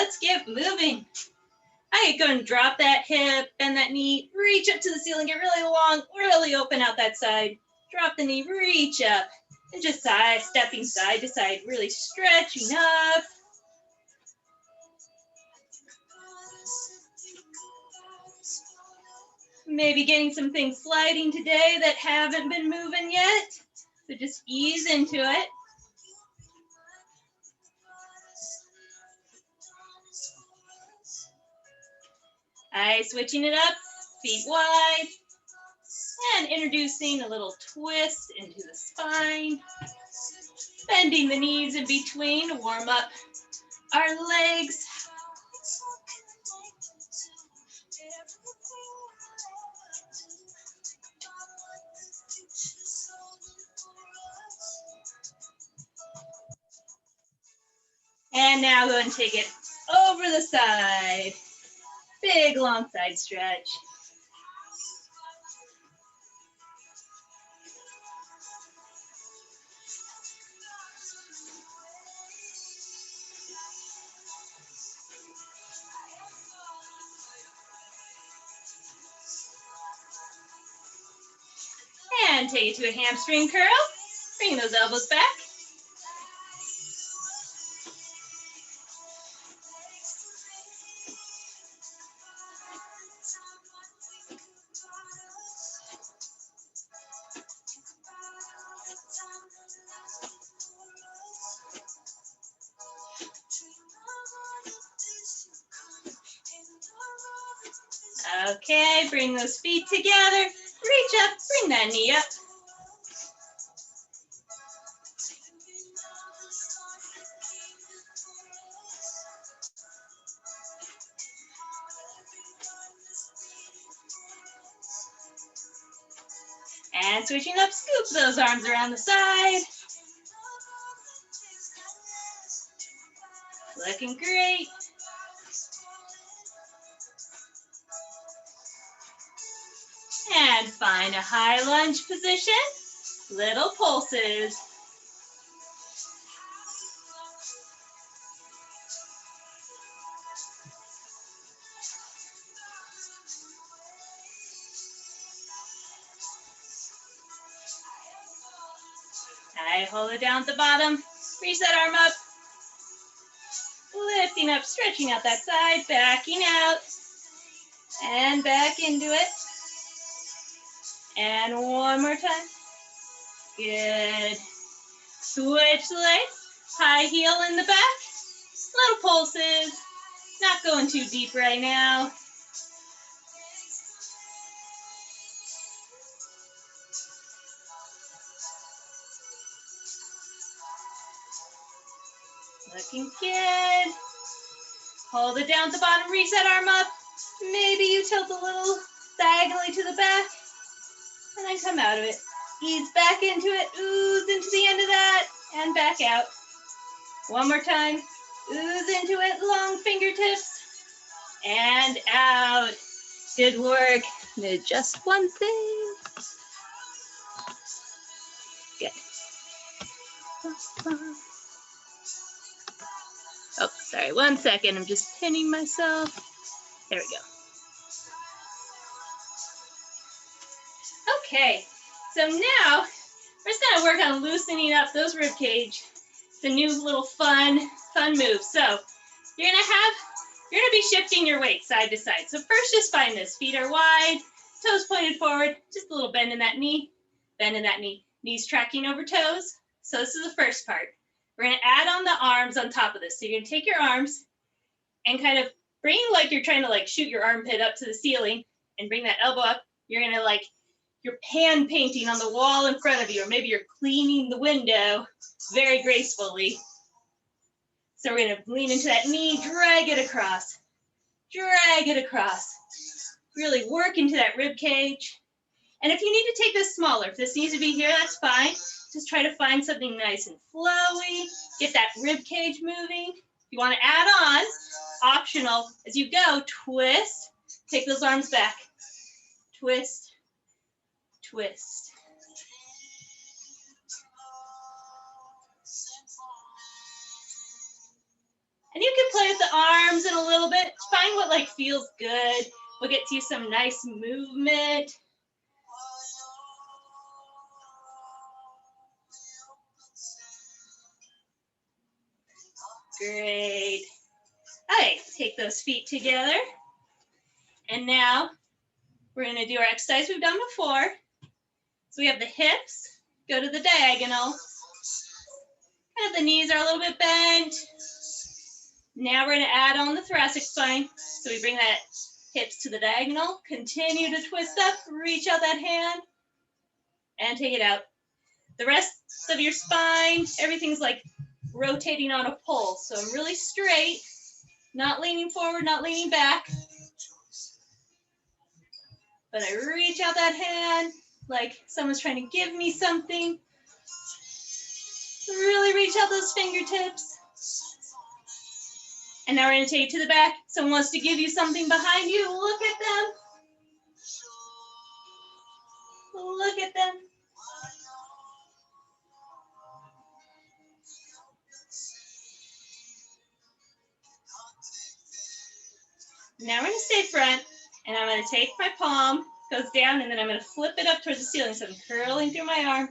let's get moving. I go and drop that hip, bend that knee, reach up to the ceiling, get really long, really open out that side. Drop the knee, reach up, and just stepping side to side, really stretching up. Maybe getting some things sliding today that haven't been moving yet. So just ease into it. Switching it up, feet wide, and introducing a little twist into the spine. Bending the knees in between to warm up our legs. And now go and take it over the side. Big long side stretch. And take it to a hamstring curl. Bring those elbows back. Okay, bring those feet together. Reach up, bring that knee up. And switching up, scoop those arms around the side. Looking great. And find a high lunge position. Little pulses. Hold it down at the bottom. Reach that arm up. Lifting up, stretching out that side, backing out. And back into it. And one more time. Good. Switch legs. High heel in the back. Little pulses. Not going too deep right now. Looking good. Hold it down at the bottom, reach that arm up. Maybe you tilt a little diagonally to the back, and then come out of it. Ease back into it, ooze into the end of that, and back out. One more time, ooze into it, long fingertips, and out. Good work. Now just one thing. Good. Oh, sorry, 1 second. I'm just pinning myself. There we go. Okay, so now we're just gonna work on loosening up those rib cage. It's a new little fun move. So you're gonna be shifting your weight side to side. So first, just find this. Feet are wide, toes pointed forward, just a little bend in that knee, knees tracking over toes. So this is the first part. We're gonna add on the arms on top of this. So you're gonna take your arms and kind of bring like you're trying to like shoot your armpit up to the ceiling and bring that elbow up. You're gonna you're pan painting on the wall in front of you, or maybe you're cleaning the window very gracefully. So we're gonna lean into that knee, drag it across, really work into that rib cage. And if you need to take this smaller, if this needs to be here, that's fine. Just try to find something nice and flowy, get that rib cage moving. If you want to add on, optional, as you go, twist, take those arms back, twist, twist. And you can play with the arms in a little bit. Find what like feels good. What gets you some nice movement. Great. All right, take those feet together. And now we're going to do our exercise we've done before. So we have the hips, go to the diagonal. Kind of the knees are a little bit bent. Now we're going to add on the thoracic spine. So we bring that hips to the diagonal, continue to twist up, reach out that hand, and take it out. The rest of your spine, everything's like rotating on a pole. So I'm really straight, not leaning forward, not leaning back. But I reach out that hand like someone's trying to give me something. Really reach out those fingertips. And now we're going to take it to the back. Someone wants to give you something behind you. Look at them. Look at them. Now we're going to stay front. And I'm going to take my palm, goes down, and then I'm going to flip it up towards the ceiling. So I'm curling through my arm,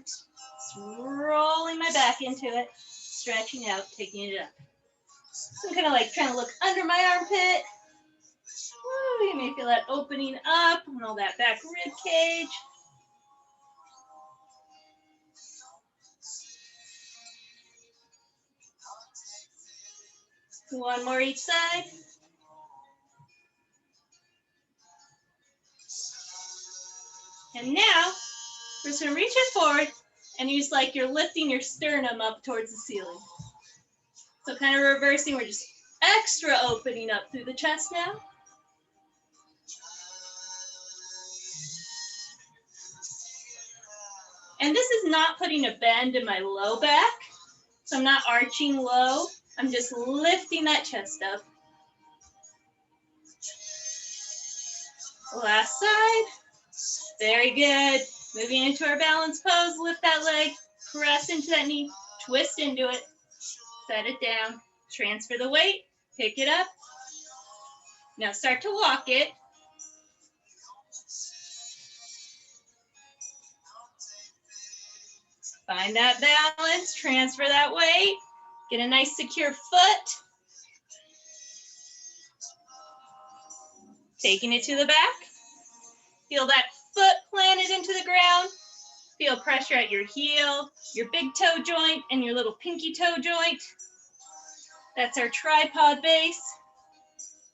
rolling my back into it, stretching out, taking it up. So I'm kind of like trying to look under my armpit. Woo, you may feel that opening up and all that back rib cage. One more each side. And now we're just going to reach it forward and use like you're lifting your sternum up towards the ceiling. So kind of reversing, we're just extra opening up through the chest now. And this is not putting a bend in my low back. So I'm not arching low. I'm just lifting that chest up. Last side. Very good. Moving into our balance pose. Lift that leg. Press into that knee. Twist into it. Set it down. Transfer the weight. Pick it up. Now start to walk it. Find that balance. Transfer that weight. Get a nice secure foot. Taking it to the back. Feel that foot planted into the ground. Feel pressure at your heel, your big toe joint, and your little pinky toe joint. That's our tripod base.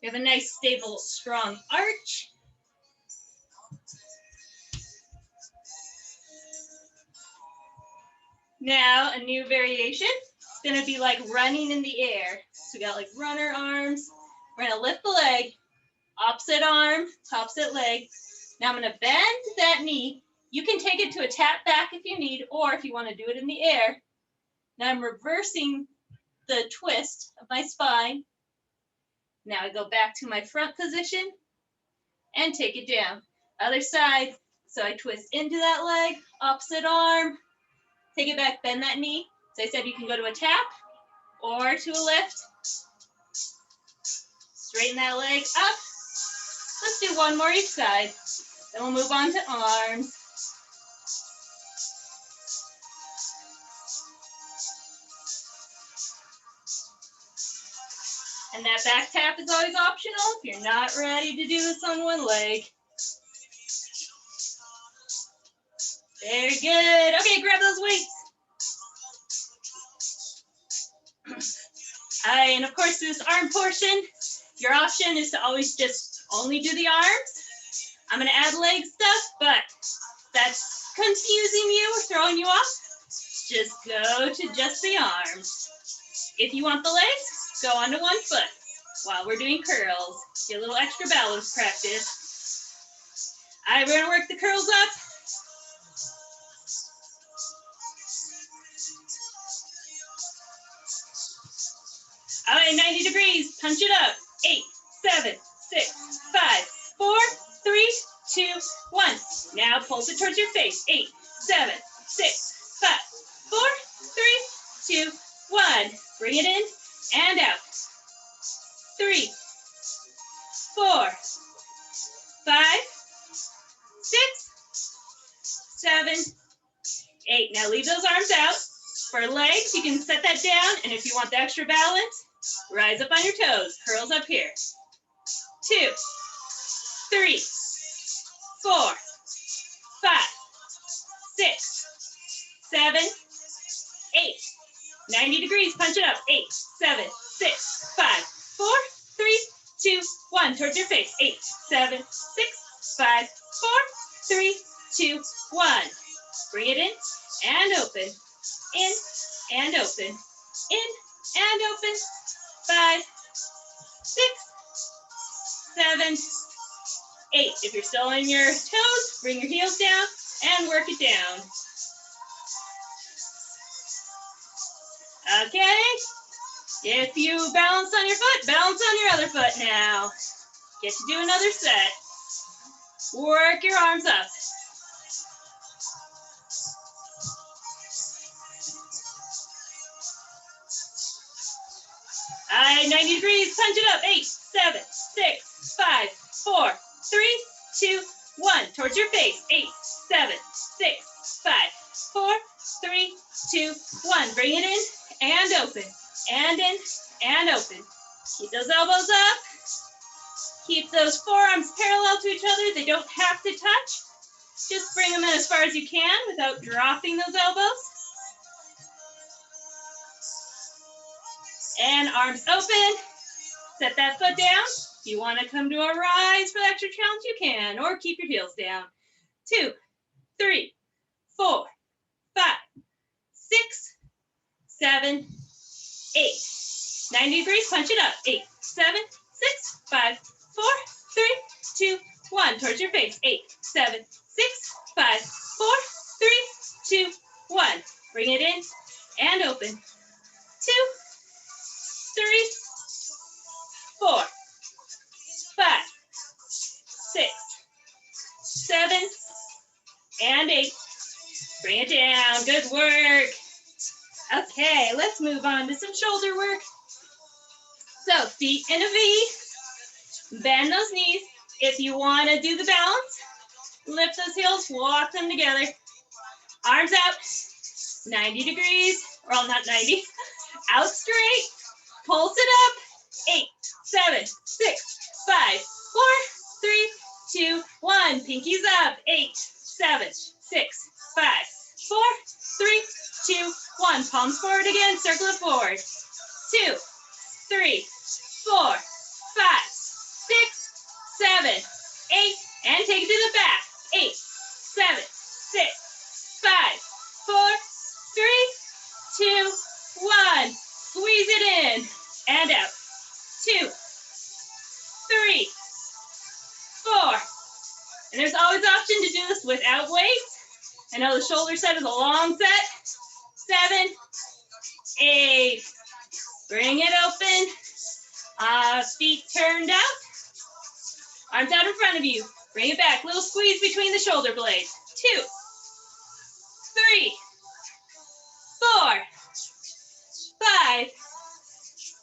We have a nice, stable, strong arch. Now, a new variation. It's going to be like running in the air. So we got like runner arms. We're going to lift the leg, opposite arm, opposite leg. Now I'm going to bend that knee. You can take it to a tap back if you need, or if you want to do it in the air. Now I'm reversing the twist of my spine. Now I go back to my front position and take it down. Other side. So I twist into that leg, opposite arm. Take it back, bend that knee. So I said you can go to a tap or to a lift. Straighten that leg up. Let's do one more each side. Then we'll move on to arms. And that back tap is always optional if you're not ready to do this on one leg. Very good. Okay, grab those weights. And of course, this arm portion, your option is to always just only do the arms. I'm going to add leg stuff, but that's confusing you or throwing you off. Just go to just the arms. If you want the legs, go onto one foot while we're doing curls. Get a little extra balance practice. All right, we're going to work the curls up. All right, 90 degrees. Punch it up. 8, 7, 6, 5, 4, 3, 2, 1. Now pulse it towards your face. 8, 7, 6, 5, 4, 3, 2, 1. Bring it in and out. 3, 4, 5, 6, 7, 8. Now leave those arms out. For legs, you can set that down, and if you want the extra balance, rise up on your toes, curls up here. 2, 3, 4, 5, 6, 7, 8. 90 degrees, punch it up. 8, 7, 6, 5, 4, 3, 2, 1. Towards your face. 8, 7, 6, 5, 4, 3, 2, 1. Bring it in and open. In and open. In and open. 5, 6, 7, 8. If you're still on your toes, bring your heels down and work it down. Okay. If you balance on your foot, balance on your other foot now. Get to do another set. Work your arms up. 90 degrees, punch it up. 8, 7, 6, 5, 4, 3, 2, 1. Towards your face. 8, 7, 6, 5, 4, 3, 2, 1. Bring it in and open. And in and open. Keep those elbows up. Keep those forearms parallel to each other. They don't have to touch. Just bring them in as far as you can without dropping those elbows. And arms open. Set that foot down. If you want to come to a rise for the extra challenge, you can. Or keep your heels down. 2, 3, 4, 5, 6, 7, 8. 90 degrees, punch it up. 8, 7, 6, 5, 4, 3, 2, 1. Towards your face. 8, 7, 6, 5, 4, 3, 2, 1. Bring it in and open. 2, 3, 4, 5, 6, 7, and 8. Bring it down. Good work. Okay, let's move on to some shoulder work. So feet in a V. Bend those knees. If you want to do the balance, lift those heels, walk them together. Arms out, 90 degrees, or not 90, out straight. Pulse it up. 8, 7, 6, 5, 4, 3, 2, 1. Pinkies up. 8, 7, 6, 5, 4, 3, 2, 1. Palms forward again. Circle it forward. 2, 3, 4, 5, 6, 7, 8. And take it to the back. 8, 7, 6, 5, 4, 3, 2, 1. Squeeze it in and out. 2, 3, 4. And there's always option to do this without weights. I know the shoulder set is a long set. 7, 8. Bring it open. Feet turned out. Arms out in front of you. Bring it back. Little squeeze between the shoulder blades. 2, 3, 4, 5,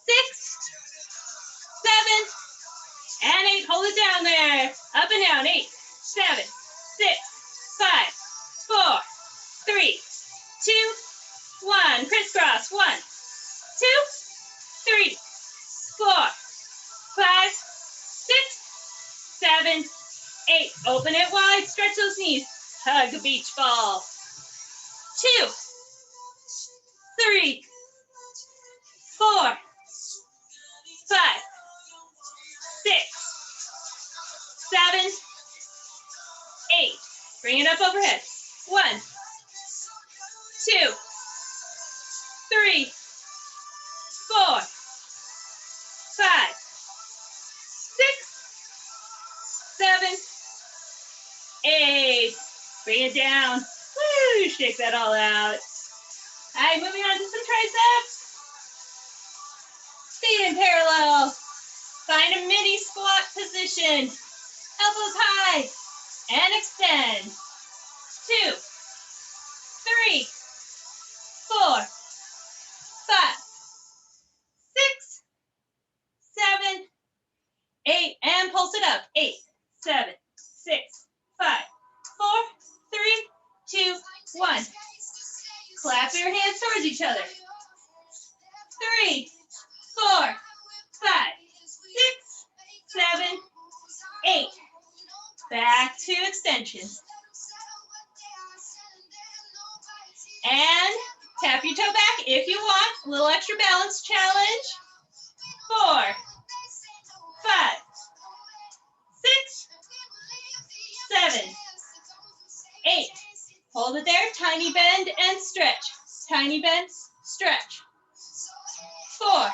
6, 7, and 8. Hold it down there. Up and down. 8, 7, 6, 5, 4, 3, 2, 1. Crisscross. 1, 2, 3, 4, 5, 6, 7, 8. Open it wide. Stretch those knees. Hug a beach ball. 2, 3, 4, 5, 6, 7, 8. Bring it up overhead. 1, 2, 3, 4, 5, 6, 7, 8. Bring it down. Woo! Shake that all out. All right, moving on to some triceps. Feet in parallel. Find a mini squat position. Elbows high. And extend. 2, 3, 4, 5, 6, 7, up. 8, 7, 6, 5, 4, 3, 2, 1. Clap your hands towards each other. 3, 4, 5, 6, 7, 8. Back to extensions. And tap your toe back if you want. A little extra balance challenge. 4, 5, 6, 7, 8. Hold it there. Tiny bend and stretch. Tiny bend, stretch. 4, 5,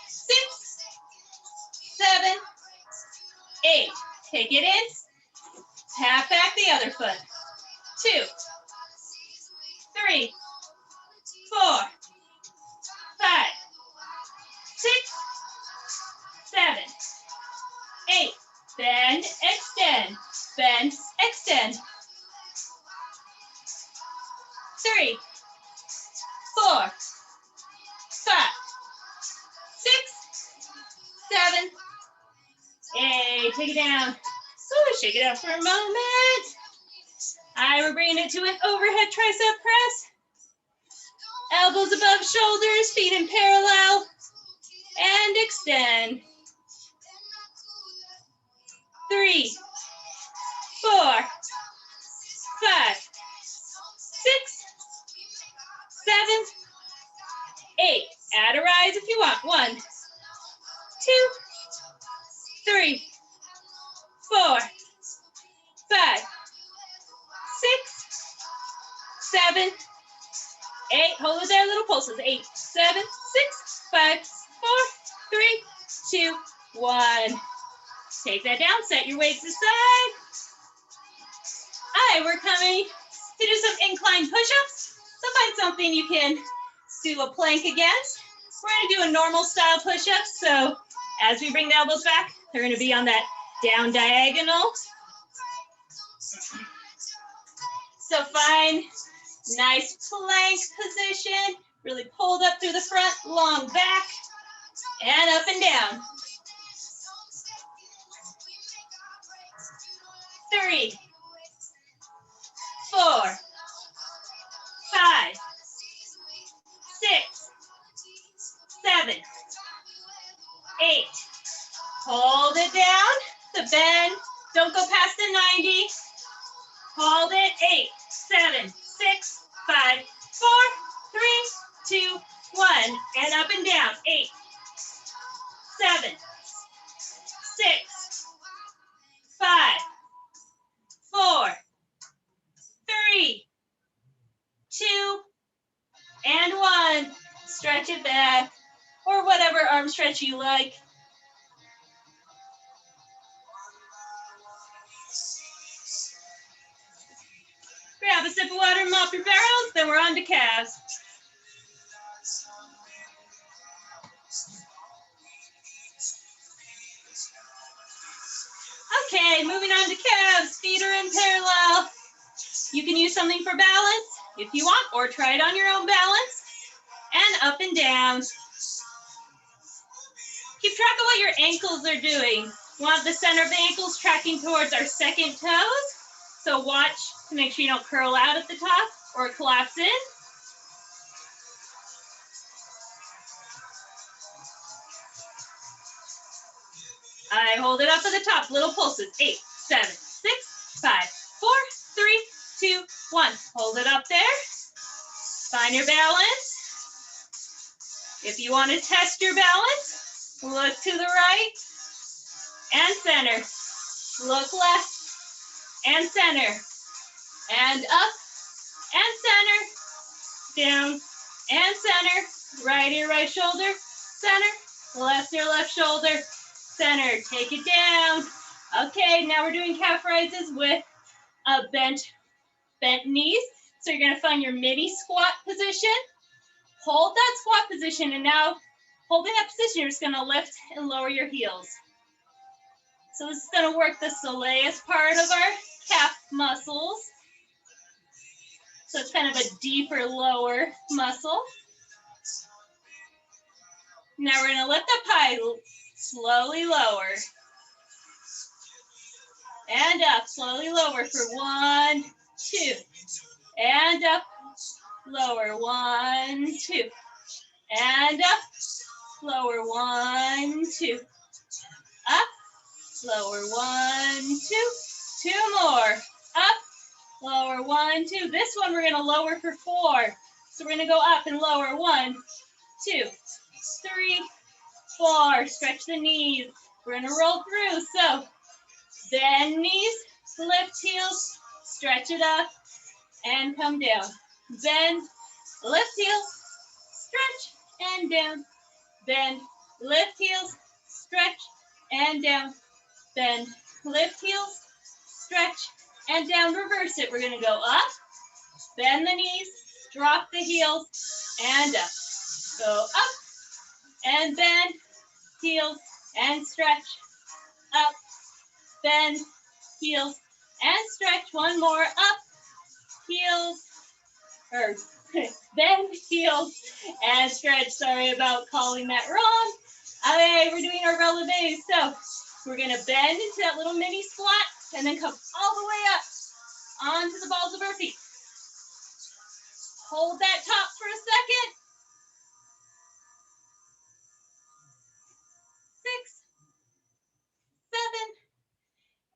6, 7, 8. Take it in. Tap back the other foot. 2, 3, 4, 5, 6, 7, 8. Bend, extend. Bend, extend. 3, 4, 5, 6, 7, 8. Take it down. Ooh, shake it out for a moment. We're bringing it to an overhead tricep press. Elbows above shoulders, feet in parallel, and extend. 3, 4, 5, 6, 7, 8. Add a rise if you want. 1, 2, 3, 4, 5, 6, 7, 8. Hold it there, little pulses. 8, 7, 6, 5, 4, 3, 2, 1. Take that down, set your weights aside. All right, we're coming to do some incline push-ups. So find something you can do a plank against. We're gonna do a normal style push-up. So as we bring the elbows back, they're gonna be on that down diagonal. So find nice plank position, really pulled up through the front, long back, and up and down. 3, 4, 5, 6, 7, 8. Hold it down, the bend, don't go past the 90. Hold it, 8, 7, 6, 5, 4, 3, 2, 1. And up and down, 8, 7, 6, 5, 4, 3, 2, and 1. Stretch it back, or whatever arm stretch you like. Grab a sip of water, mop your barrels, then we're on to calves. Okay, moving on to calves. Feet are in parallel. You can use something for balance if you want, or try it on your own balance. And up and down. Keep track of what your ankles are doing. Want the center of the ankles tracking towards our second toes. So watch to make sure you don't curl out at the top or collapse in. I hold it up at the top, little pulses. 8, 7, 6, 5, 4, 3, 2, 1. Hold it up there. Find your balance. If you want to test your balance, look to the right and center. Look left and center. And up and center. Down and center. Right ear, right shoulder. Center. Left ear, left shoulder. Center. Take it down. Okay, now we're doing calf raises with a bent knees. So you're going to find your mini squat position. Hold that squat position, and now holding that position, you're just going to lift and lower your heels. So this is going to work the soleus part of our calf muscles. So it's kind of a deeper, lower muscle. Now we're going to lift up high, slowly lower. And up, slowly lower for 1, 2. And up, lower, 1, 2. And up, lower, 1, 2. Up, lower, 1, 2. 2 more. Up, lower, 1, 2. This one we're gonna lower for 4. So we're gonna go up and lower, 1, 2, 3, 4. Stretch the knees. We're gonna roll through. So bend knees, lift heels, stretch it up, and come down. Bend, lift heels, stretch, and down. Bend, lift heels, stretch, and down. Bend, lift heels, stretch, and down. Reverse it. We're going to go up, bend the knees, drop the heels, and up. Go up, and bend, heels, and stretch. Up, bend, heels, and stretch. One more. Up, heels, or bend, heels, and stretch. Sorry about calling that wrong. Okay, we're doing our releve. So we're gonna bend into that little mini squat and then come all the way up onto the balls of our feet. Hold that top for a second. 6, 7,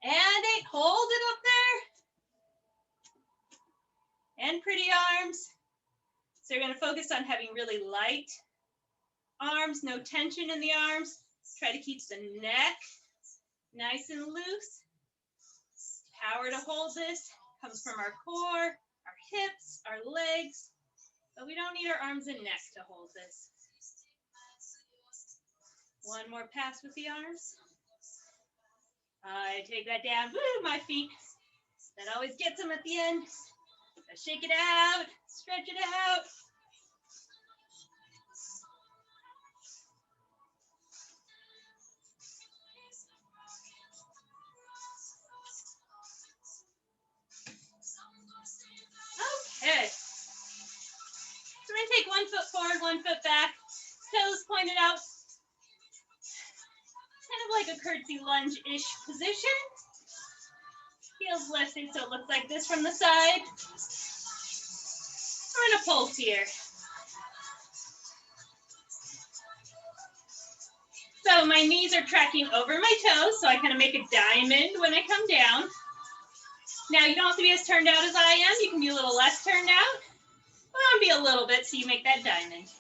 and 8. Hold it up there. And pretty arms. So you're gonna focus on having really light arms, no tension in the arms. Try to keep the neck nice and loose. Power to hold this comes from our core, our hips, our legs, but we don't need our arms and neck to hold this. One more pass with the arms. I take that down. Woo, my feet. That always gets them at the end. Shake it out, stretch it out. Okay. So we're going to take 1 foot forward, 1 foot back, toes pointed out. Kind of like a curtsy lunge-ish position. Heels lifted so it looks like this from the side. We're going to pulse here. So my knees are tracking over my toes, so I kind of make a diamond when I come down. Now you don't have to be as turned out as I am. You can be a little less turned out. But I'll be a little bit so you make that diamond.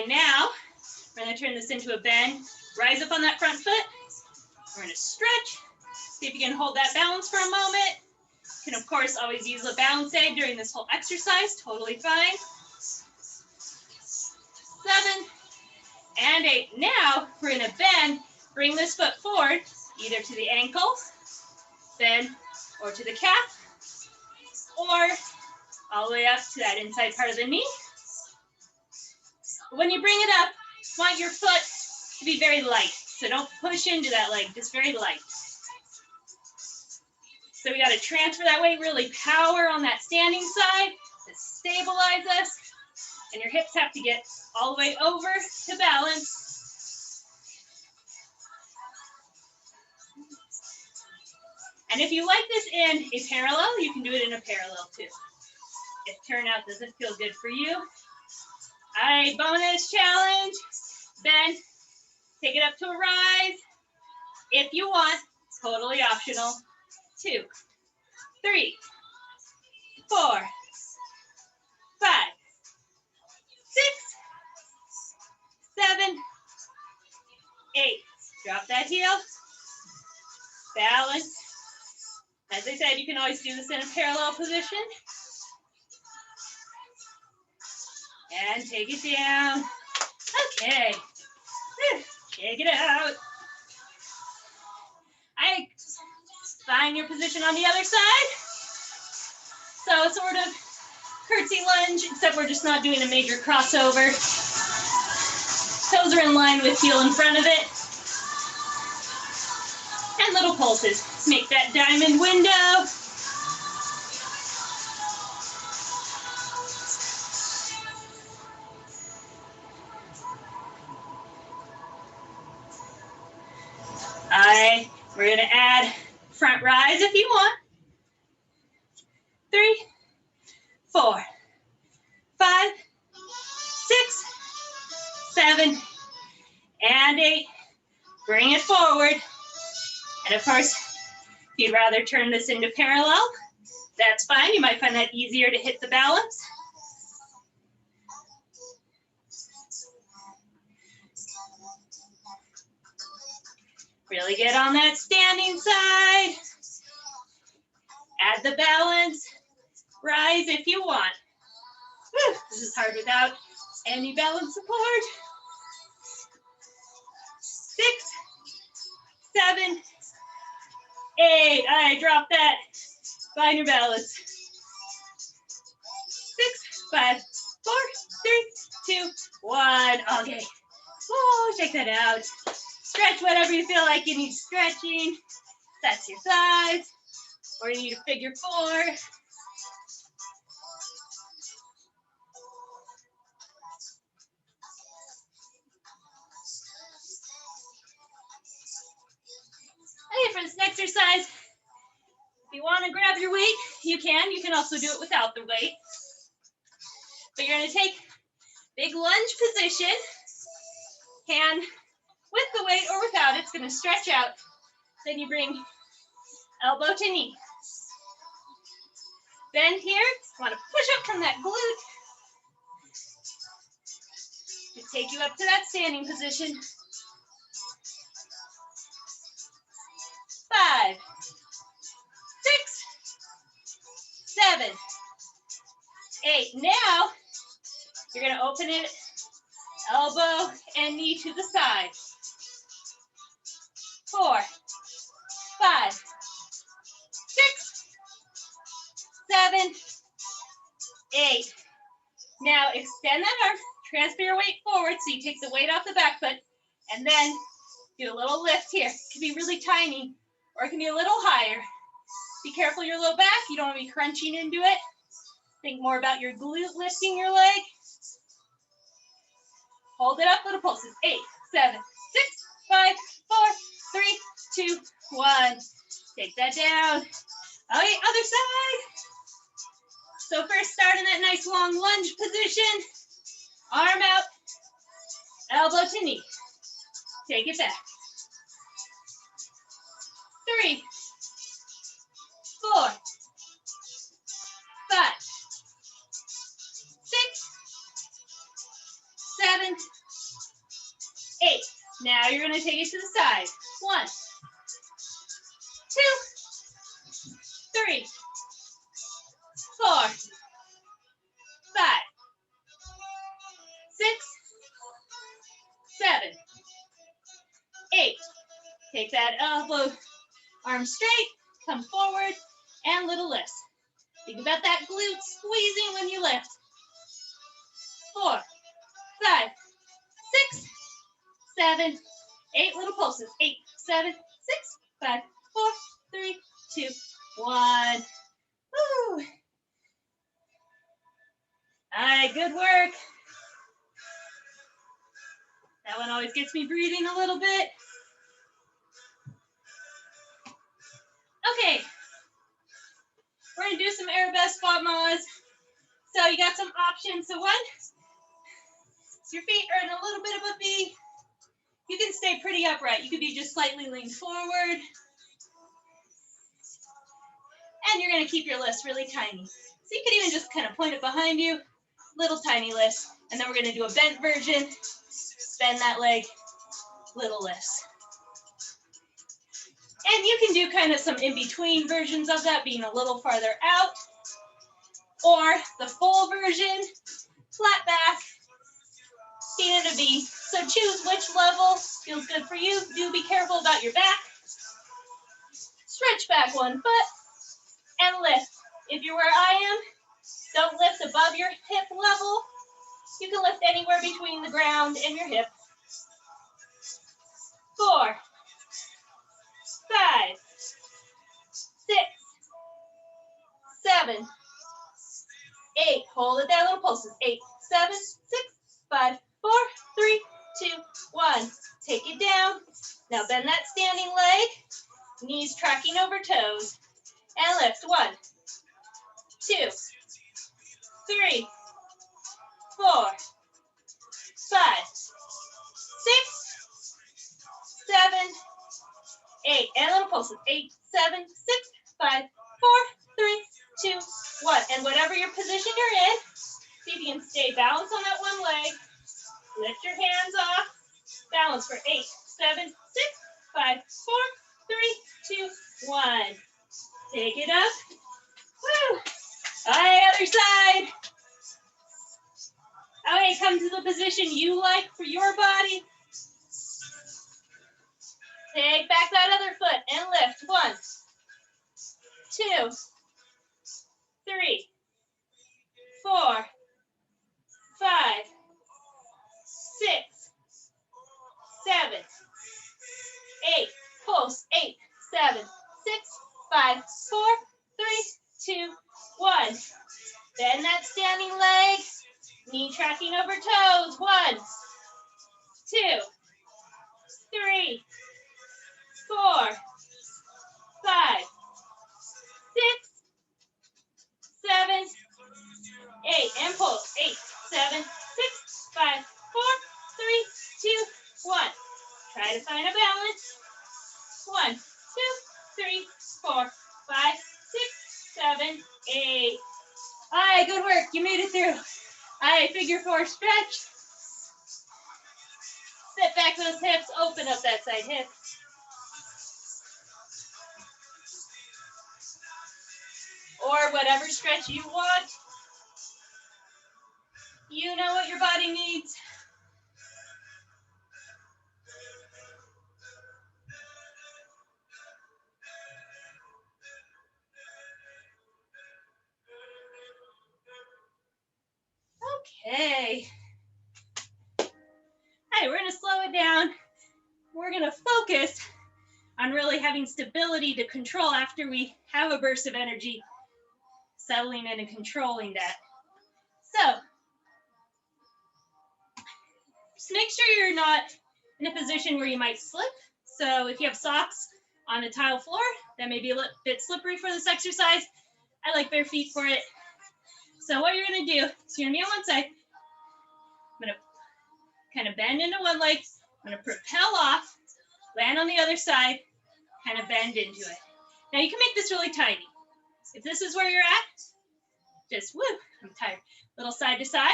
Now, we're going to turn this into a bend. Rise up on that front foot. We're going to stretch. See if you can hold that balance for a moment. You can, of course, always use a balance aid during this whole exercise. Totally fine. 7 and 8. Now, we're going to bend. Bring this foot forward, either to the ankle, bend, or to the calf, or all the way up to that inside part of the knee. When you bring it up, you want your foot to be very light. So don't push into that leg, just very light. So we got to transfer that weight, really power on that standing side to stabilize us. And your hips have to get all the way over to balance. And if you like this in a parallel, you can do it in a parallel too. If turnout doesn't feel good for you. All right, bonus challenge. Bend, take it up to a rise. If you want, totally optional. 2, 3, 4, 5, 6, 7, 8. Drop that heel. Balance. As I said, you can always do this in a parallel position. And take it down. Okay. Shake it out. I find your position on the other side. So sort of curtsy lunge, except we're just not doing a major crossover. Toes are in line with heel in front of it. And little pulses. Make that diamond window. All right, we're gonna add front rise if you want. 3, 4, 5, 6, 7, and 8. Bring it forward. And of course, if you'd rather turn this into parallel, that's fine. You might find that easier to hit the balance. Really get on that standing side. Add the balance. Rise if you want. Whew, this is hard without any balance support. 6, 7, 8. All right, drop that. Find your balance. 6, 5, 4, 3, 2, 1. Okay. Oh, check that out. Stretch whatever you feel like you need stretching. That's your thighs. Or you need a figure 4. Okay, for this exercise, if you want to grab your weight, you can. You can also do it without the weight. But you're going to take big lunge position. Hand with the weight or without, it's going to stretch out. Then you bring elbow to knee. Bend here. You want to push up from that glute. To take you up to that standing position. 5, 6, 7, 8. Now, you're going to open it, elbow and knee to the side. 4, 5, 6, 7, 8. Now, extend that arm, transfer your weight forward so you take the weight off the back foot, and then do a little lift here. It can be really tiny, or it can be a little higher. Be careful your low back. You don't want to be crunching into it. Think more about your glute lifting your leg. Hold it up, little pulses. 8, 7, 6, 5, 4, 3, 2, 1. Take that down. Okay, other side. So first start in that nice long lunge position. Arm out, elbow to knee. Take it back. 3, 4, 5, 6, 7, 8. Now you're going to take it to the side. 1, 2, 3, 4, 5, 6, 7, 8. Take that elbow, arm straight, come forward, and little lifts. Think about that glute squeezing when you lift. 4, 5, 6, 7, 8. Little pulses. 8, 7, 6, 5, 4, 3, 2, 1. Woo. All right, good work. That one always gets me breathing a little bit. Okay, we're gonna do some arabesque squat moas. So you got some options. So one, your feet are in a little bit of a V. You can stay pretty upright. You could be just slightly leaned forward. And you're gonna keep your lifts really tiny. So you could even just kind of point it behind you, little tiny lifts. And then we're gonna do a bent version. Bend that leg, little lifts. And you can do kind of some in-between versions of that, being a little farther out, or the full version, flat back, being in a V. So choose which level feels good for you. Do be careful about your back. Stretch back one foot and lift. If you're where I am, don't lift above your hip level. You can lift anywhere between the ground and your hip. 4, 5, 6, 7, 8. Hold it there, little pulses. 8, 7, 6, 5, 4, 3, 2, 1. Take it down. Now bend that standing leg, knees tracking over toes, and lift. 1, 2, 3, 4, 5, 6, 7, 8, and little pulses. 8, 7, 6, 5, 4, 3, 2, 1. And whatever your position you're in, see if you can stay balanced on that one leg. Lift your hands off. Balance for 8, 7, 6, 5, 4, 3, 2, 1. Take it up. Woo! All right, other side. Okay, come to the position you like for your body. Take back that other foot and lift. 1, 2, 3, 4, 5, 6, 7, 8. Pulse. 8, 7, 6, 5, 4, 3, 2, 1. Bend that standing leg. Knee tracking over toes. 1, 2, 3, 4, 5, 6, 7, 8. And pulse. 8, 7, 6, 5, 4, 3, 2, 1. Try to find a balance. 1, 2, 3, 4, 5, 6, 7, 8. All right, good work. You made it through. All right, figure 4 stretch. Sit back those hips. Open up that side hip. Or whatever stretch you want. You know what your body needs. Okay. All right, we're going to slow it down. We're going to focus on really having stability to control after we have a burst of energy, settling in and controlling that. So, just make sure you're not in a position where you might slip. So if you have socks on a tile floor, that may be a bit slippery for this exercise. I like bare feet for it. So what you're going to do is you're going to be on one side. I'm going to kind of bend into one leg. I'm going to propel off, land on the other side, kind of bend into it. Now you can make this really tiny. If this is where you're at, just woo, I'm tired. Little side to side,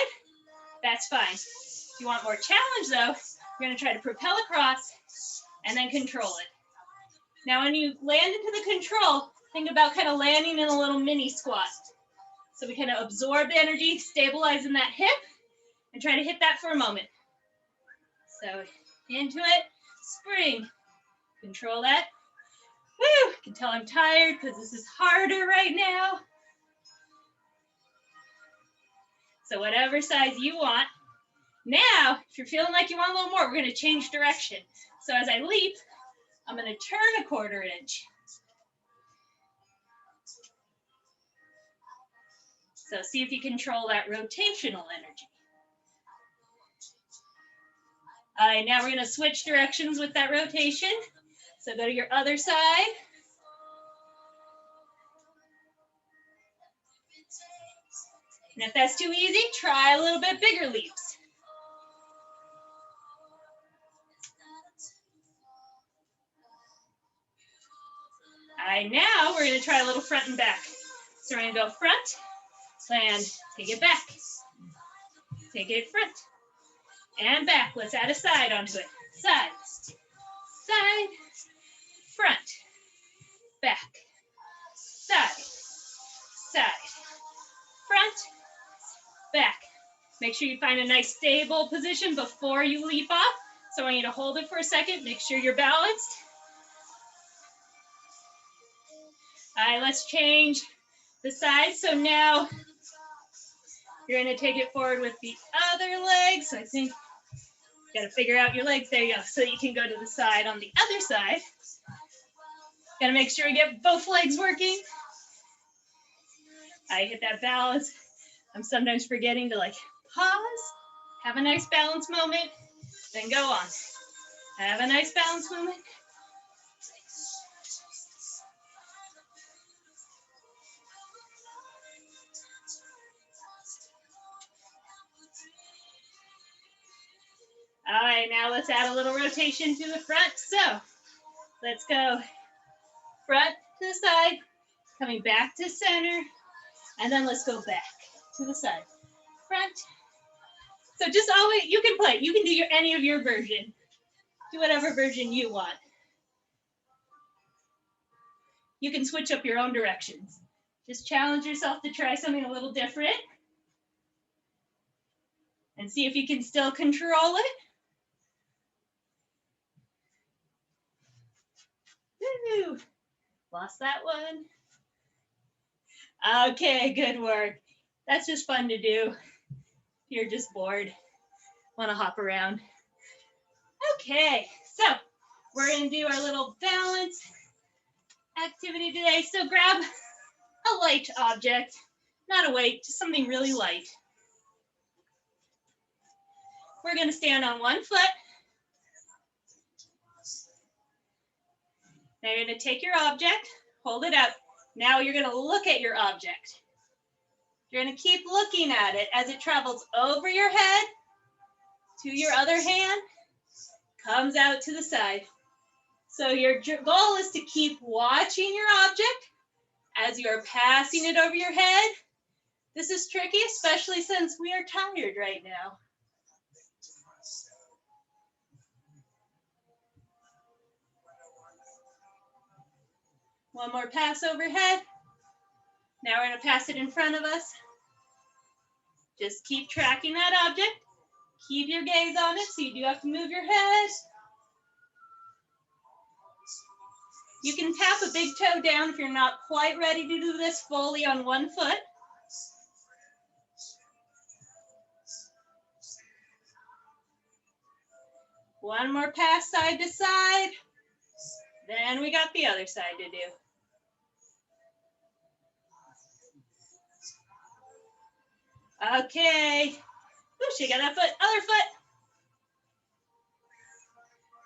that's fine. If you want more challenge though, you're going to try to propel across and then control it. Now when you land into the control, think about kind of landing in a little mini squat. So we kind of absorb the energy, stabilize in that hip, and try to hit that for a moment. So into it, spring, control that. Woo, you can tell I'm tired because this is harder right now. So whatever size you want. Now, if you're feeling like you want a little more, we're going to change direction. So as I leap, I'm going to turn a 1/4 inch. So see if you control that rotational energy. All right, now we're going to switch directions with that rotation. So go to your other side. And if that's too easy, try a little bit bigger leaps. All right, now we're going to try a little front and back. So we're going to go front, land, take it back, take it front, and back. Let's add a side onto it. Side, side, front, back, side, side, front, back. Make sure you find a nice stable position before you leap off. So I want you to hold it for a second. Make sure you're balanced. All right, let's change the side. So now you're going to take it forward with the other leg. So I think you got to figure out your legs. There you go. So you can go to the side on the other side. Got to make sure you get both legs working. I hit that balance. I'm sometimes forgetting to like pause, have a nice balance moment, then go on. Have a nice balance movement. All right, now let's add a little rotation to the front. So let's go front to the side, coming back to center, and then let's go back to the side. Front. So just always, you can play. You can do any of your version. Do whatever version you want. You can switch up your own directions. Just challenge yourself to try something a little different and see if you can still control it. Woo! Lost that one. Okay, good work. That's just fun to do. You're just bored, want to hop around. Okay, so we're going to do our little balance activity today. So grab a light object, not a weight, just something really light. We're going to stand on one foot. Now you're going to take your object, hold it up. Now you're going to look at your object. You're going to keep looking at it as it travels over your head to your other hand, comes out to the side. So your goal is to keep watching your object as you're passing it over your head. This is tricky, especially since we are tired right now. One more pass overhead. Now we're going to pass it in front of us. Just keep tracking that object. Keep your gaze on it, so you do have to move your head. You can tap a big toe down if you're not quite ready to do this fully on one foot. One more pass side to side. Then we got the other side to do. Okay. Ooh, she got that foot, other foot.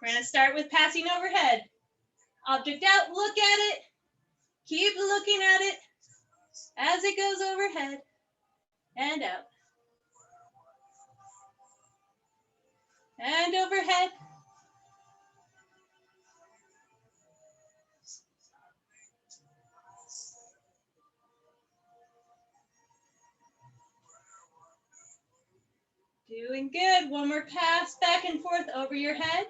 We're going to start with passing overhead. Object out, look at it. Keep looking at it as it goes overhead and out. And overhead. Doing good. One more pass back and forth over your head.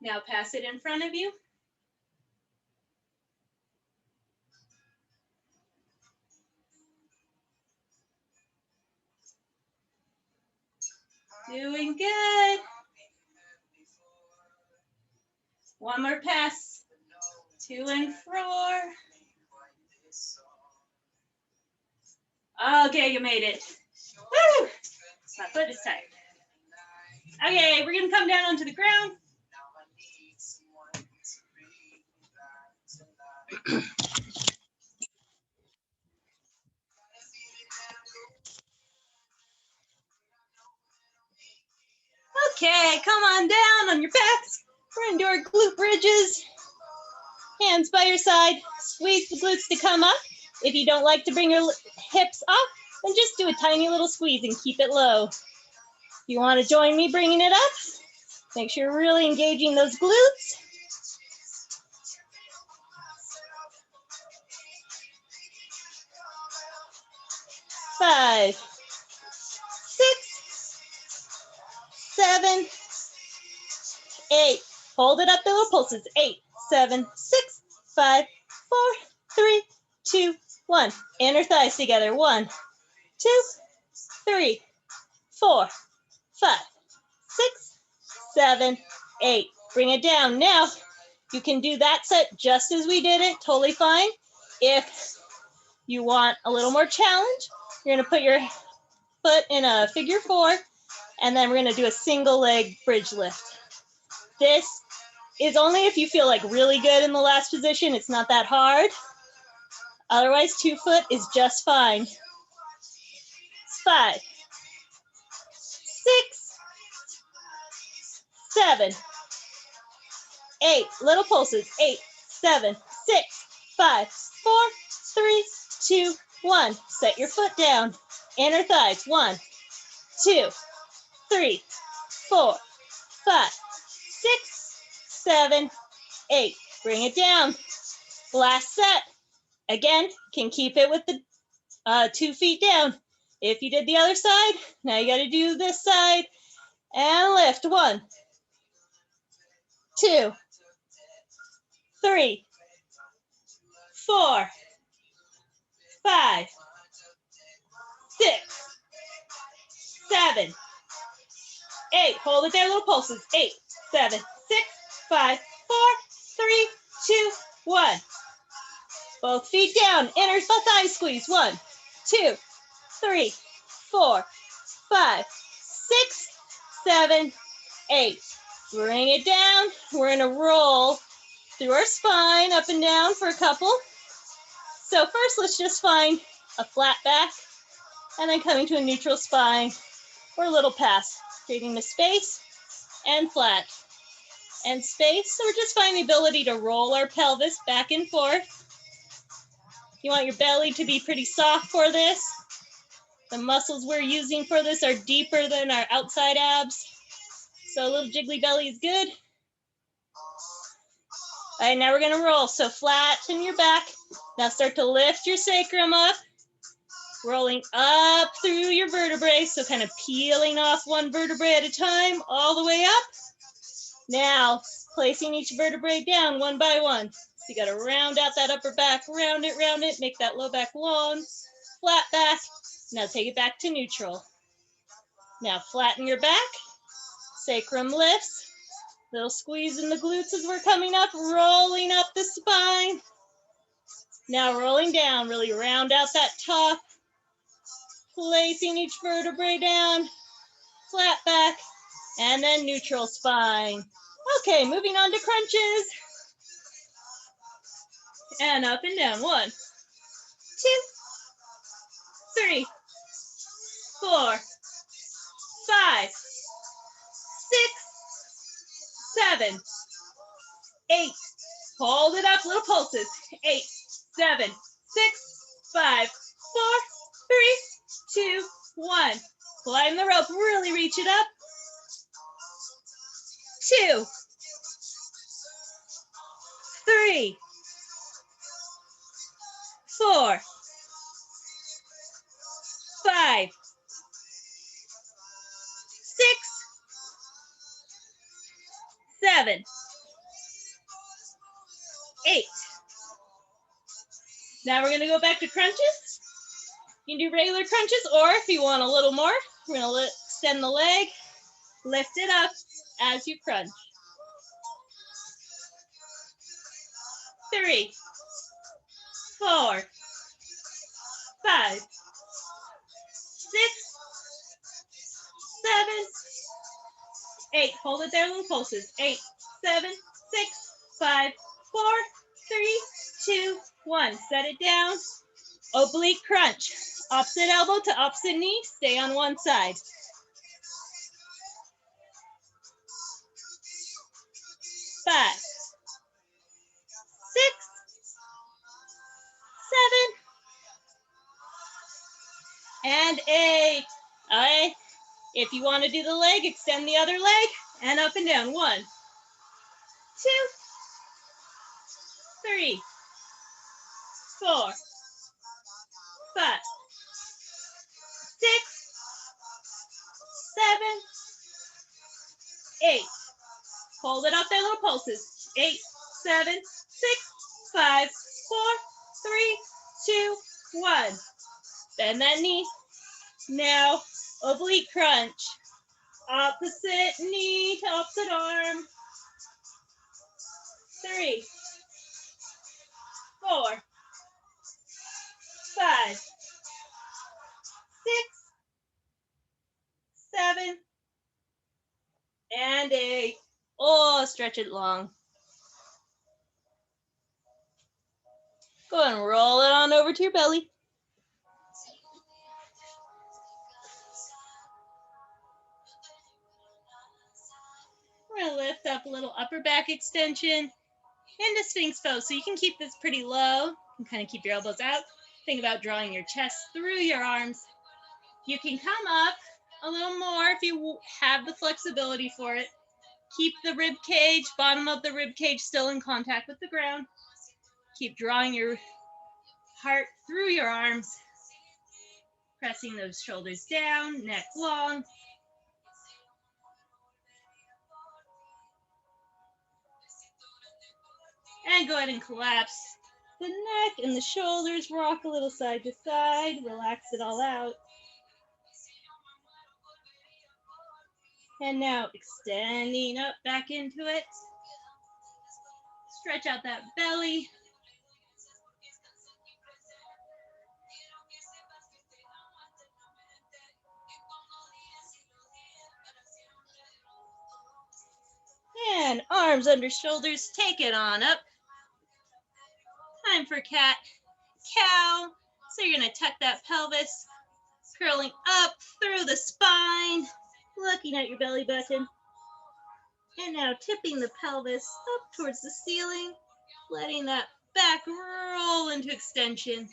Now pass it in front of you. Doing good. One more pass. To and fro. Okay, you made it. Woo! My foot is tight. Okay, we're going to come down onto the ground. Okay, come on down on your backs. We're going to do our glute bridges. Hands by your side. Squeeze the glutes to come up. If you don't like to bring your hips up, then just do a tiny little squeeze and keep it low. If you want to join me bringing it up, make sure you're really engaging those glutes. Five, 6, 7, 8. Hold it up, the little pulses. 8, 7, 6, 5, 4, 3, 2, 1. Inner thighs together. 1, 2, 3, 4, 5, 6, 7, 8. Bring it down. Now, you can do that set just as we did it. Totally fine. If you want a little more challenge, you're going to put your foot in a figure 4, and then we're going to do a single leg bridge lift. This is only if you feel like really good in the last position. It's not that hard. Otherwise, 2 foot is just fine. 5, 6, 7, 8. Little pulses. 8, 7, 6, 5, 4, 3, 2, 1. Set your foot down. Inner thighs. 1, 2, 3, 4, 5, 6, 7, 8. Bring it down. Last set. Again, can keep it with the 2 feet down. If you did the other side, now you got to do this side and lift. 1, 2, 3, 4, 5, 6, 7, 8. Hold it there, little pulses. 8, 7, 6, 5, 4, 3, 2, 1. Both feet down. Inner thigh squeeze. 1, 2, 3, 4, 5, 6, 7, 8. Bring it down. We're going to roll through our spine up and down for a couple. So first, let's just find a flat back and then coming to a neutral spine or a little pass, creating the space and flat and space. So we're just finding the ability to roll our pelvis back and forth. You want your belly to be pretty soft for this. The muscles we're using for this are deeper than our outside abs. So a little jiggly belly is good. All right, now we're gonna roll. So flatten your back. Now start to lift your sacrum up, rolling up through your vertebrae. So kind of peeling off one vertebrae at a time, all the way up. Now, placing each vertebrae down one by one. So you gotta round out that upper back, round it, make that low back long, flat back. Now take it back to neutral. Now flatten your back, sacrum lifts, little squeeze in the glutes as we're coming up, rolling up the spine. Now rolling down, really round out that top, placing each vertebrae down, flat back, and then neutral spine. Okay, moving on to crunches. And up and down. 1, 2, 3, 4, 5, 6, 7, 8. Hold it up, little pulses. 8, 7, 6, 5, 4, 3, 2, 1. Climb the rope, really reach it up. 2, 3, 4, 5, 6, 7, 8. Now we're gonna go back to crunches. You can do regular crunches, or if you want a little more, we're gonna extend the leg, lift it up as you crunch. 3, 4, 5, 6, 7, 8. Hold it there, little pulses. 8, 7, 6, 5, 4, 3, 2, 1. Set it down. Oblique crunch. Opposite elbow to opposite knee. Stay on one side. 5, 6, 7, and 8. All right. If you want to do the leg, extend the other leg and up and down. 1, 2, 3, 4, 5, 6, 7, 8. Hold it up there, little pulses. 8, 7, 6, 5, 4, 3, 2, 1. Bend that knee. Now, oblique crunch. Opposite knee to opposite arm. 3, 4, 5, 6, 7, and 8. Oh, stretch it long. Go and roll it on over to your belly. We're going to lift up a little upper back extension into Sphinx pose. So you can keep this pretty low and kind of keep your elbows out. Think about drawing your chest through your arms. You can come up a little more if you have the flexibility for it. Keep the rib cage, bottom of the rib cage still in contact with the ground. Keep drawing your heart through your arms. Pressing those shoulders down, neck long. And go ahead and collapse the neck and the shoulders. Rock a little side to side. Relax it all out. And now extending up back into it. Stretch out that belly. And arms under shoulders, take it on up. Time for cat, cow. So you're gonna tuck that pelvis, curling up through the spine, looking at your belly button. And now tipping the pelvis up towards the ceiling, letting that back roll into extension.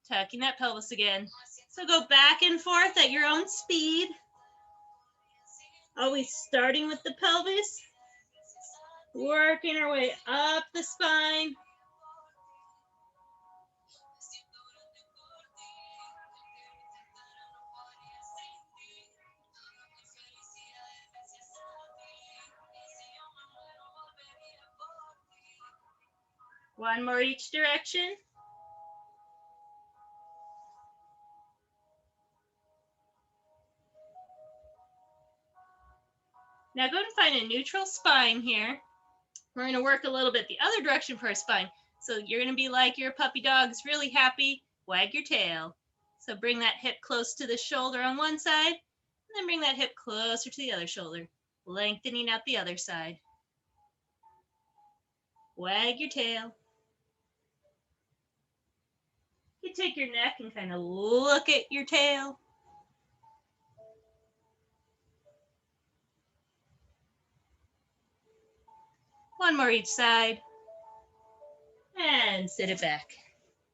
Tucking that pelvis again. So go back and forth at your own speed. Always starting with the pelvis, working our way up the spine. One more each direction. Now go and find a neutral spine here. We're going to work a little bit the other direction for our spine. So you're going to be like your puppy dog is really happy. Wag your tail. So bring that hip close to the shoulder on one side, and then bring that hip closer to the other shoulder, lengthening out the other side. Wag your tail. You take your neck and kind of look at your tail. One more each side. And sit it back.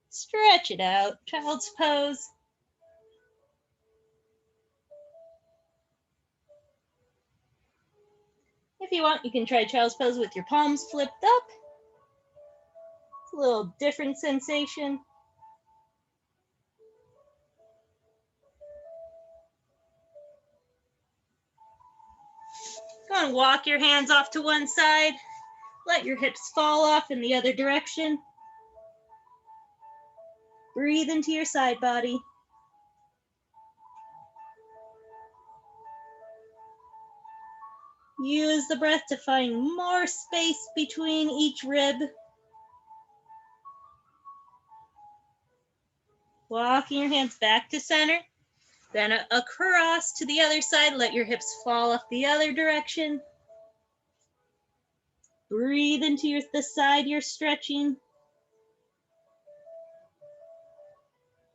Stretch it out, child's pose. If you want, you can try child's pose with your palms flipped up. It's a little different sensation. Go and walk your hands off to one side. Let your hips fall off in the other direction. Breathe into your side body. Use the breath to find more space between each rib. Walking your hands back to center, then across to the other side. Let your hips fall off the other direction. Breathe into the side you're stretching.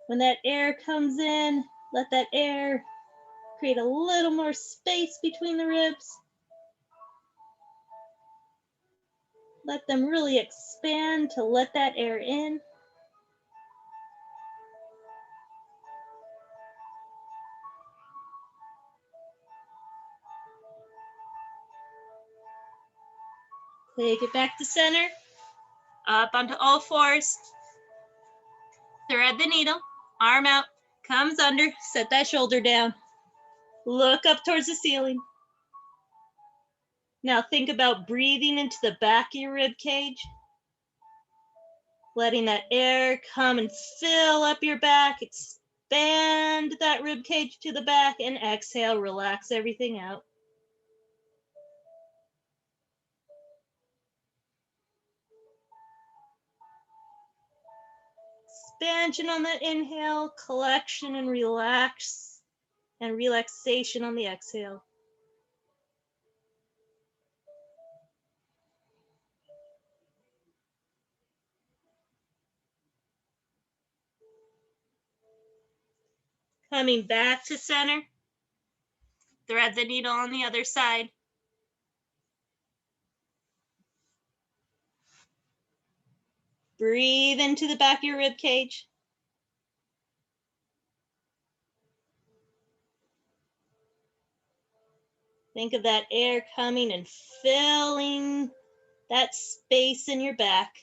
When that air comes in, let that air create a little more space between the ribs. Let them really expand to let that air in. Take it back to center, up onto all fours. Thread the needle, arm out, comes under, set that shoulder down. Look up towards the ceiling. Now think about breathing into the back of your rib cage. Letting that air come and fill up your back. Expand that rib cage to the back and exhale, relax everything out. Expansion on that inhale, collection and relax, and relaxation on the exhale. Coming back to center. Thread the needle on the other side. Breathe into the back of your rib cage. Think of that air coming and filling that space in your back.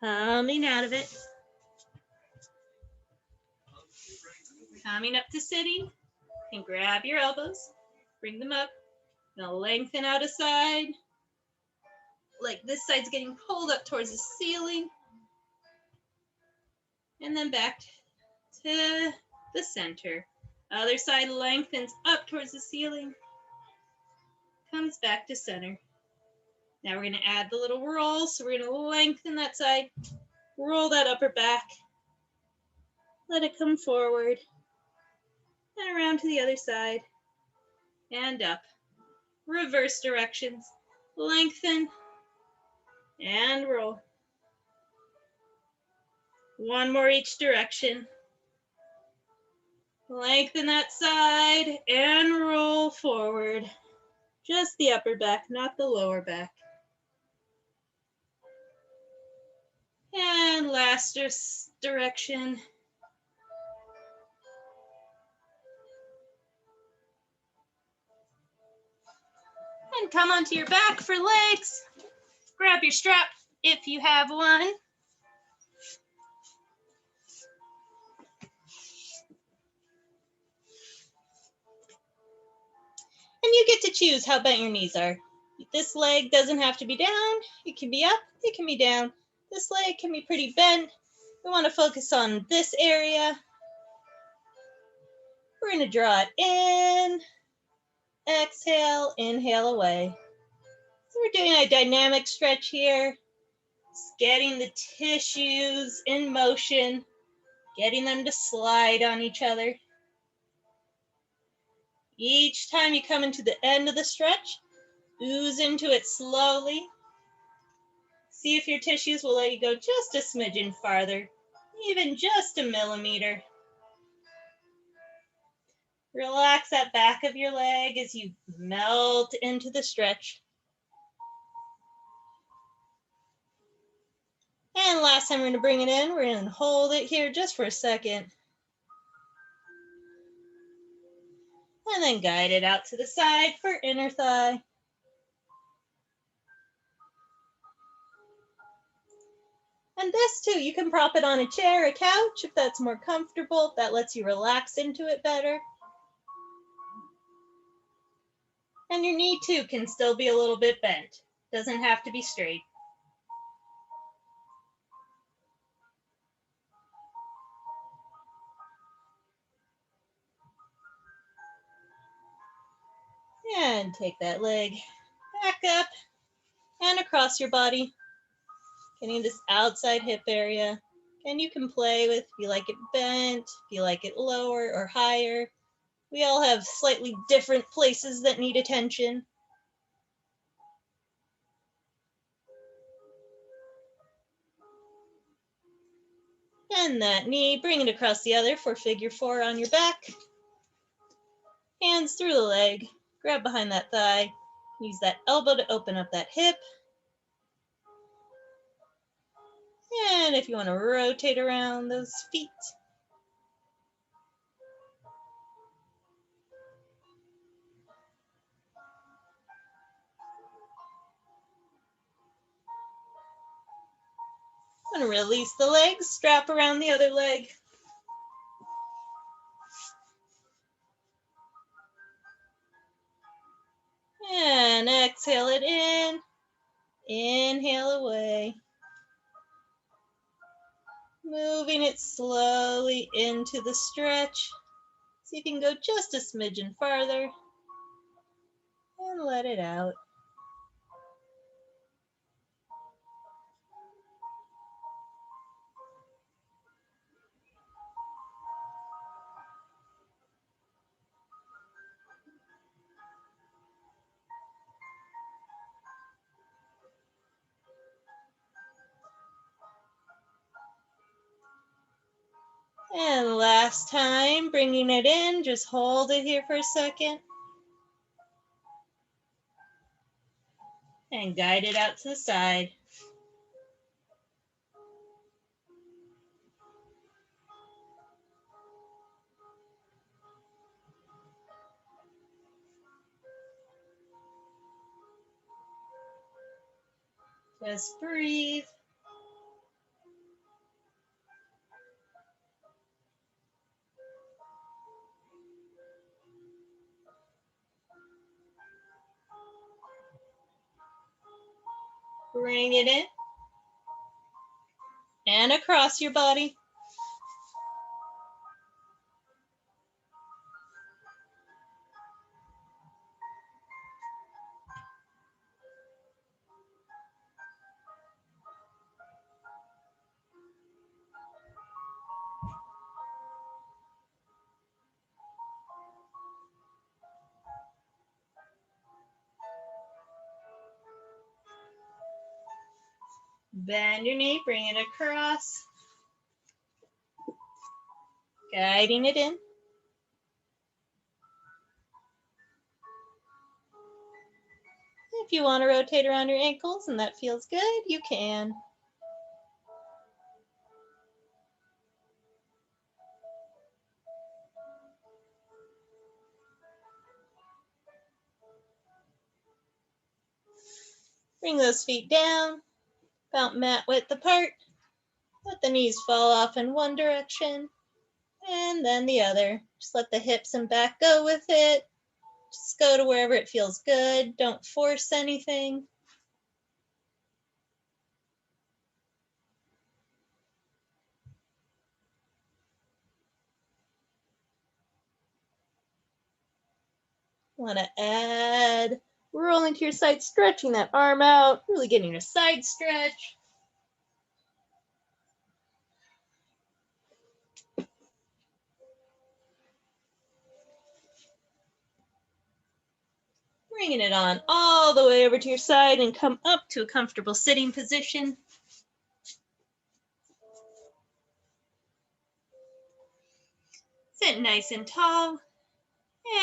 Coming out of it. Coming up to sitting. And grab your elbows. Bring them up. Now lengthen out a side. Like this side's getting pulled up towards the ceiling. And then back to the center. Other side lengthens up towards the ceiling. Comes back to center. Now we're going to add the little roll. So we're going to lengthen that side. Roll that upper back. Let it come forward. And around to the other side. And up. Reverse directions. Lengthen. And roll. One more each direction. Lengthen that side and roll forward. Just the upper back, not the lower back. And last direction. And come onto your back for legs. Grab your strap if you have one. And you get to choose how bent your knees are. This leg doesn't have to be down. It can be up, it can be down. This leg can be pretty bent. We want to focus on this area. We're going to draw it in. Exhale, inhale away. So we're doing a dynamic stretch here. It's getting the tissues in motion, getting them to slide on each other. Each time you come into the end of the stretch, ooze into it slowly. See if your tissues will let you go just a smidgen farther, even just a millimeter. Relax that back of your leg as you melt into the stretch. And last time we're going to bring it in, we're going to hold it here just for a second. And then guide it out to the side for inner thigh. And this too, you can prop it on a chair, a couch, if that's more comfortable. That lets you relax into it better. And your knee too can still be a little bit bent. Doesn't have to be straight. And take that leg back up and across your body. Getting this outside hip area. And you can play with if you like it bent, if you like it lower or higher. We all have slightly different places that need attention. And that knee, bring it across the other for figure 4 on your back. Hands through the leg, grab behind that thigh. Use that elbow to open up that hip. And if you want to rotate around those feet. I'm going to release the legs, strap around the other leg. And exhale it in. Inhale away. Moving it slowly into the stretch. See if you can go just a smidgen farther. And let it out. And last time, bringing it in, just hold it here for a second. And guide it out to the side. Just breathe. Bring it in. And across your body. Bend your knee, bring it across. Guiding it in. If you want to rotate around your ankles and that feels good, you can. Bring those feet down, about mat width apart. Let the knees fall off in one direction and then the other. Just let the hips and back go with it. Just go to wherever it feels good. Don't force anything. Want to add rolling to your side, stretching that arm out, really getting a side stretch. Bringing it on all the way over to your side and come up to a comfortable sitting position. Sit nice and tall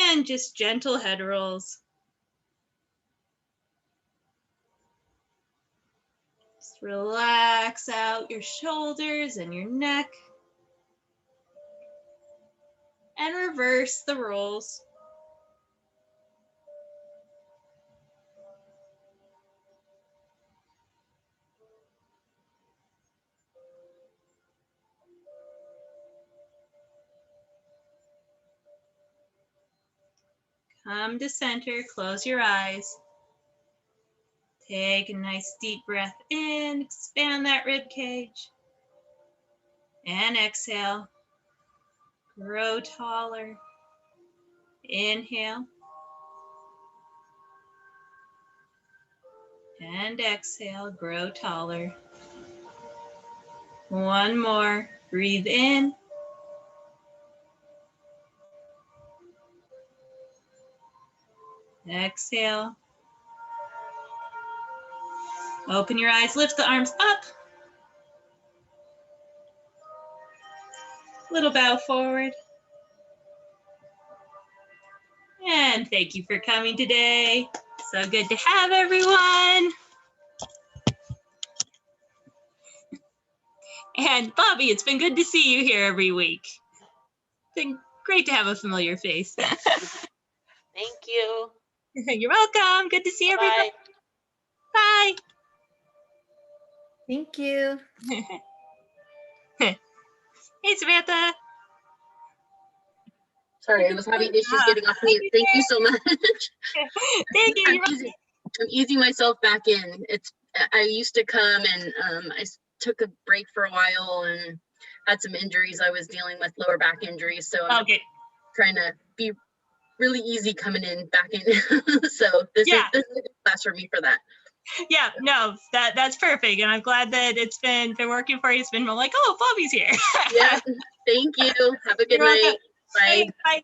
and just gentle head rolls. Just relax out your shoulders and your neck and reverse the rolls. Come to center, close your eyes. Take a nice deep breath in, expand that rib cage. And exhale, grow taller. Inhale. And exhale, grow taller. One more, breathe in. Exhale. Open your eyes, lift the arms up. Little bow forward. And thank you for coming today. So good to have everyone. And Bobby, it's been good to see you here every week. It's been great to have a familiar face. Thank you. You're welcome. Good to see everybody. Bye. Thank you. Hey, Samantha. Sorry, I was having issues getting off mute. Thank you so much. Thank you. I'm easing myself back in. I used to come and I took a break for a while and had some injuries. I was dealing with lower back injuries, so I'm trying to be really easy coming in back in. So this is a good class for me for that. Yeah, no, that's perfect. And I'm glad that it's been working for you. It's been like, oh, Bobby's here. Yeah, thank you. Have a good night. Bye. Bye.